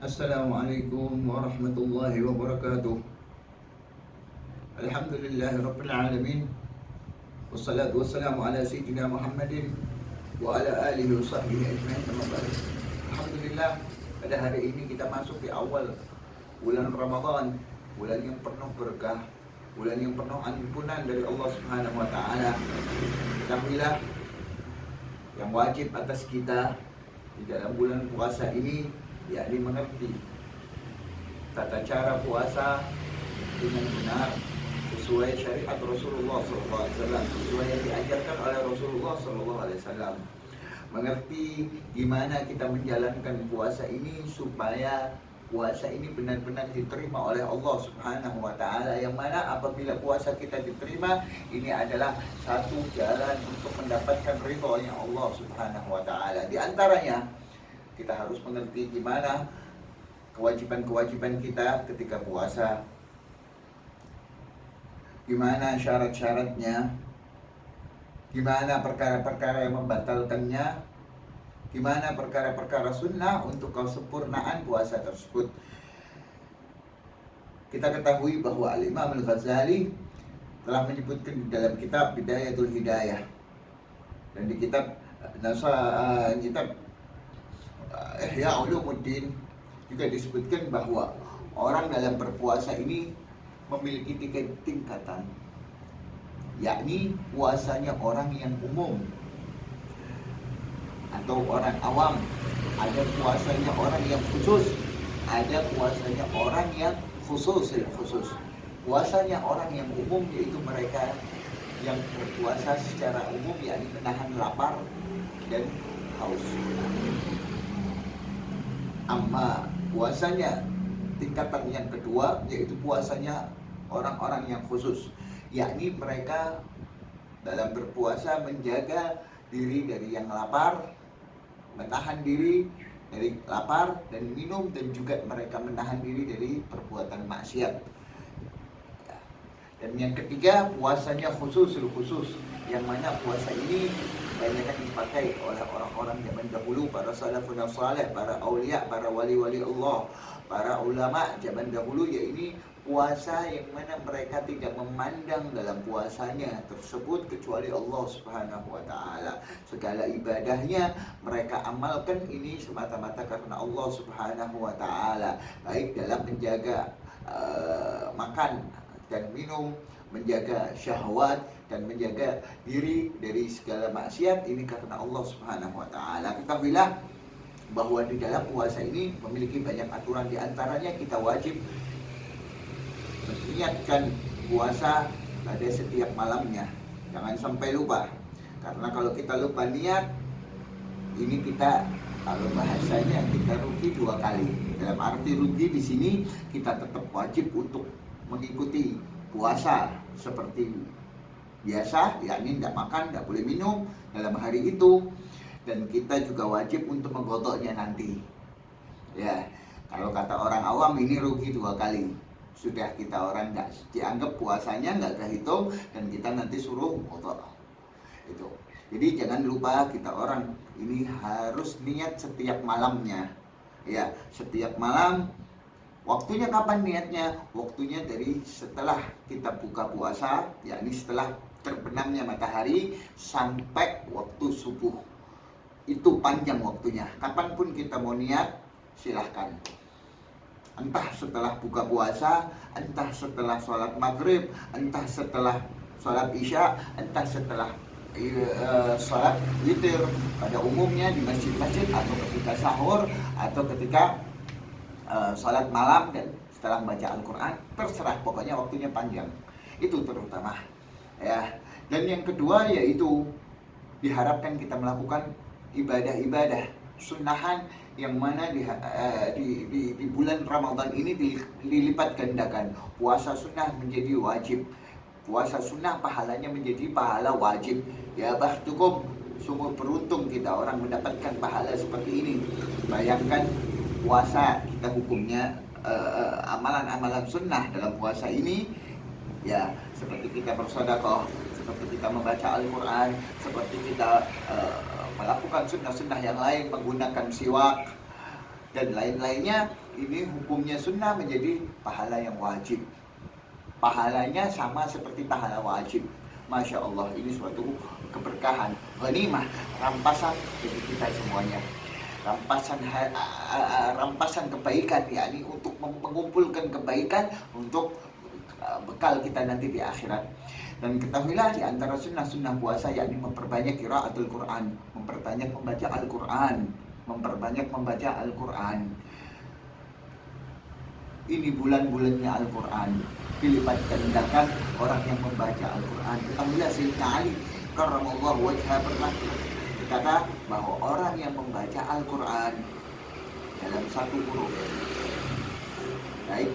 Assalamualaikum warahmatullahi wabarakatuh. Alhamdulillahirrabbilalamin. Wassalatu wassalamu ala sayyidina Muhammadin wa ala alihi wa sahbihi ajma'in. Amma ba'du. Alhamdulillah, pada hari ini kita masuk di awal bulan Ramadan, bulan yang penuh berkah, bulan yang penuh ampunan dari Allah Subhanahu wa taala. Ketahuilah yang wajib atas kita di dalam bulan puasa ini yakni mengerti tata cara puasa dengan benar sesuai syariat Rasulullah SAW, sesuai yang diajarkan oleh Rasulullah SAW. Mengerti gimana kita menjalankan puasa ini supaya puasa ini benar-benar diterima oleh Allah Subhanahu wa taala, yang mana apabila puasa kita diterima, ini adalah satu jalan untuk mendapatkan ridhonya Allah Subhanahu wa taala. Di antaranya kita harus mengerti gimana kewajiban-kewajiban kita ketika puasa, gimana syarat-syaratnya, gimana perkara-perkara yang membatalkannya, gimana perkara-perkara sunnah untuk kesempurnaan puasa tersebut. Kita ketahui bahwa Al-Imam Al-Ghazali telah menyebutkan di dalam kitab Bidayatul Hidayah dan di kitab Ihya Ulumuddin juga disebutkan bahwa orang dalam berpuasa ini memiliki 3 tingkatan, yakni puasanya orang yang umum atau orang awam, ada puasanya orang yang khusus, ada puasanya orang yang khusus. Puasanya orang yang umum yaitu mereka yang berpuasa secara umum, yakni menahan lapar dan haus. Amma puasanya tingkatan yang kedua yaitu puasanya orang-orang yang khusus, yakni mereka dalam berpuasa menjaga diri dari yang lapar, menahan diri dari lapar dan minum, dan juga mereka menahan diri dari perbuatan maksiat. Dan yang ketiga puasanya khusus, yang mana puasa ini banyak yang dipakai oleh orang-orang zaman dahulu, para salafun saleh, para aulia, para wali-wali Allah, para ulama zaman dahulu, yaitu puasa yang mana mereka tidak memandang dalam puasanya tersebut kecuali Allah Subhanahu wa taala. Segala ibadahnya mereka amalkan ini semata-mata karena Allah Subhanahu wa taala, baik dalam menjaga makan dan minum, menjaga syahwat dan menjaga diri dari segala maksiat, ini karena Allah Subhanahu wa taala. Ketahuilah bahwa di dalam puasa ini memiliki banyak aturan, di antaranya kita wajib meniatkan puasa pada setiap malamnya. Jangan sampai lupa. Karena kalau kita lupa niat, ini kita, kalau bahasanya, kita rugi 2 kali. Dalam arti rugi di sini, kita tetap wajib untuk mengikuti puasa seperti biasa, yakni tidak makan, tidak boleh minum dalam hari itu, dan kita juga wajib untuk menggodoknya nanti. Ya, kalau kata orang awam ini rugi 2 kali. Sudah kita orang nggak dianggap puasanya nggak kehitung, dan kita nanti suruh godok itu. Jadi jangan lupa, kita orang ini harus niat setiap malamnya. Ya, setiap malam. Waktunya kapan niatnya? Waktunya dari setelah kita buka puasa, yakni setelah terbenamnya matahari sampai waktu subuh. Itu panjang waktunya. Kapanpun kita mau niat, silahkan. Entah setelah buka puasa, entah setelah sholat maghrib, entah setelah sholat isya, entah setelah sholat witir pada umumnya di masjid-masjid, atau ketika sahur, atau ketika sholat malam dan setelah baca Al-Quran, terserah, pokoknya waktunya panjang. Itu terutama ya. Dan yang kedua yaitu diharapkan kita melakukan ibadah-ibadah sunnahan, yang mana di bulan Ramadan ini dilipat gandakan. Puasa sunnah menjadi wajib, puasa sunnah pahalanya menjadi pahala wajib. Ya bakhtukum, sungguh beruntung kita orang mendapatkan pahala seperti ini. Bayangkan puasa kita hukumnya amalan-amalan sunnah dalam puasa ini, ya seperti kita bersedekah, seperti kita membaca Al-Quran, seperti kita melakukan sunnah-sunnah yang lain, menggunakan siwak, dan lain-lainnya, ini hukumnya sunnah menjadi pahala yang wajib. Pahalanya sama seperti pahala wajib. Masya Allah, ini suatu keberkahan, ghanimah, rampasan bagi kita semuanya. Rampasan kebaikan, yakni untuk mengumpulkan kebaikan untuk bekal kita nanti di akhirat. Dan ketahuilah di antara sunnah-sunnah puasa yakni memperbanyak qiraatul Quran, memperbanyak membaca Al-Quran, memperbanyak membaca Al-Quran. Ini bulan-bulannya Al-Quran, dilipat gandakan orang yang membaca Al-Quran. Ketahuilah Sayyidina Ali karramallahu wajhah pernah berkata bahwa orang yang membaca Al-Quran dalam satu huruf, baik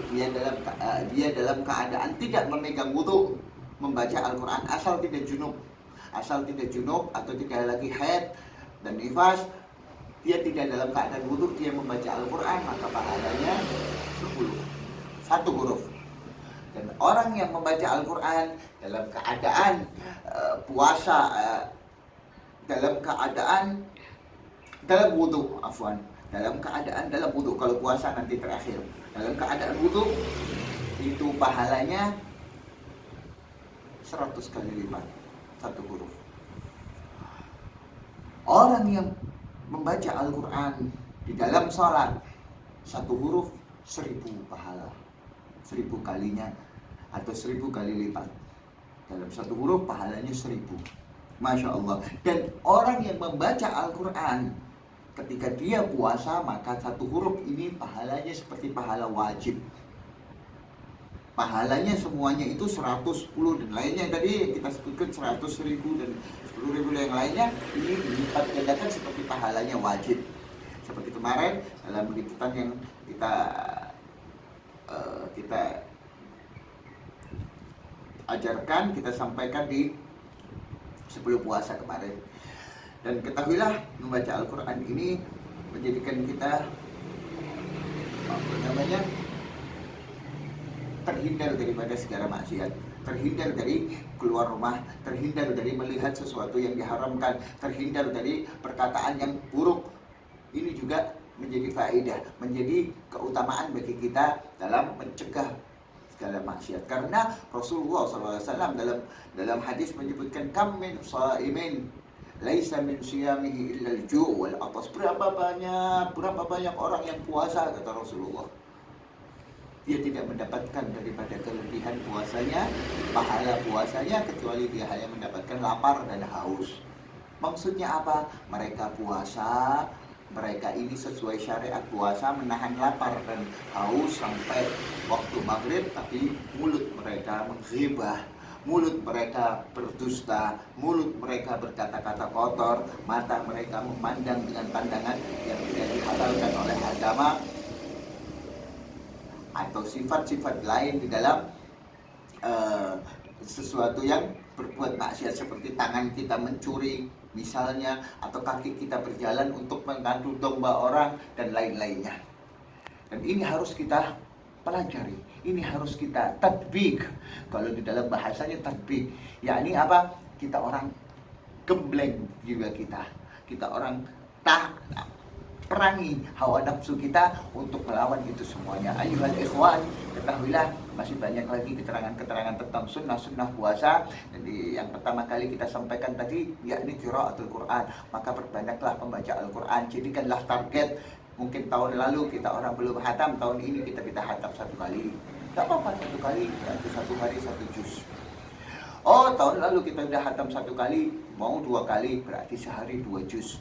dia dalam keadaan tidak memegang wudu, membaca Al-Quran asal tidak junub atau tidak lagi haid dan nifas, dia tidak dalam keadaan wudu, dia membaca Al-Quran, maka pahalanya 10, satu huruf. Dan orang yang membaca Al-Quran dalam keadaan puasa, dalam keadaan dalam wudu, dalam wudu, kalau puasa nanti terakhir, dalam keadaan wudu, itu pahalanya 100 kali lipat, satu huruf. Orang yang membaca Al-Quran di dalam sholat, satu huruf 1000 pahala, 1000 kalinya atau 1000 kali lipat. Dalam satu huruf pahalanya 1000. Masya Allah. Dan orang yang membaca Al-Quran ketika dia puasa, maka satu huruf ini pahalanya seperti pahala wajib. Pahalanya semuanya itu 110 dan lainnya, tadi kita sebutkan 100.000 dan 10.000 yang lainnya, ini dilipat gandakan seperti pahalanya wajib. Seperti kemarin dalam liputan yang kita ajarkan, kita sampaikan di sebelum puasa kemarin. Dan ketahuilah membaca Al-Quran ini menjadikan kita terhindar daripada segala maksiat, terhindar dari keluar rumah, terhindar dari melihat sesuatu yang diharamkan, terhindar dari perkataan yang buruk. Ini juga menjadi faedah, menjadi keutamaan bagi kita dalam mencegah segala maksiat. Karena Rasulullah SAW dalam hadis menyebutkan, kam min shaimin laisa min siyamihi illa al-ju' wal atas. Berapa banyak orang yang puasa, kata Rasulullah, dia tidak mendapatkan daripada kelebihan puasanya, pahala puasanya, kecuali dia hanya mendapatkan lapar dan haus. Maksudnya apa? Mereka puasa, mereka ini sesuai syariat puasa, menahan lapar dan haus sampai waktu maghrib, tapi mulut mereka menghibah, mulut mereka berdusta, mulut mereka berkata-kata kotor, mata mereka memandang dengan pandangan yang tidak dihalalkan oleh agama, atau sifat-sifat lain di dalam sesuatu yang berbuat maksiat, seperti tangan kita mencuri misalnya, atau kaki kita berjalan untuk mengadu domba orang dan lain-lainnya. Dan ini harus kita pelajari, ini harus kita tatbik. Kalau di dalam bahasanya tatbik, yakni apa? Kita orang gembleng juga, kita orang perangi hawa nafsu kita untuk melawan itu semuanya. Ayyuhal ikhwan, ketahuilah masih banyak lagi keterangan-keterangan tentang sunnah-sunnah puasa. Jadi yang pertama kali kita sampaikan tadi yakni qiraatul Quran. Maka perbanyaklah membaca Al-Quran, jadikanlah target. Mungkin tahun lalu kita orang belum hatam, tahun ini kita hatam 1 kali. Gak apa-apa, 1 kali, berarti 1 hari 1 juz. Oh, tahun lalu kita udah hatam 1 kali, mau 2 kali, berarti sehari 2 juz.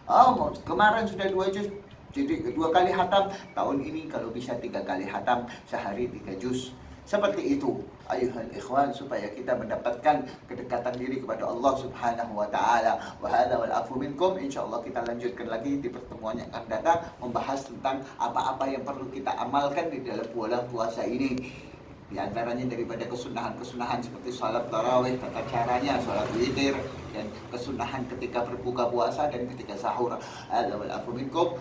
Oh, kemarin sudah 2 juz, jadi 2 kali hatam. Tahun ini kalau bisa 3 kali hatam, sehari 3 juz. Seperti itu, ayuhal ikhwan, supaya kita mendapatkan kedekatan diri kepada Allah Subhanahu wa taala. Wa hadza wal afu minkum. Insyaallah kita lanjutkan lagi di pertemuan yang akan datang, membahas tentang apa-apa yang perlu kita amalkan di dalam bulan puasa ini. Di antaranya daripada kesunahan-kesunahan seperti salat tarawih, tata caranya, salat witir, dan kesunahan ketika berbuka puasa dan ketika sahur. Hadza wal afu minkum.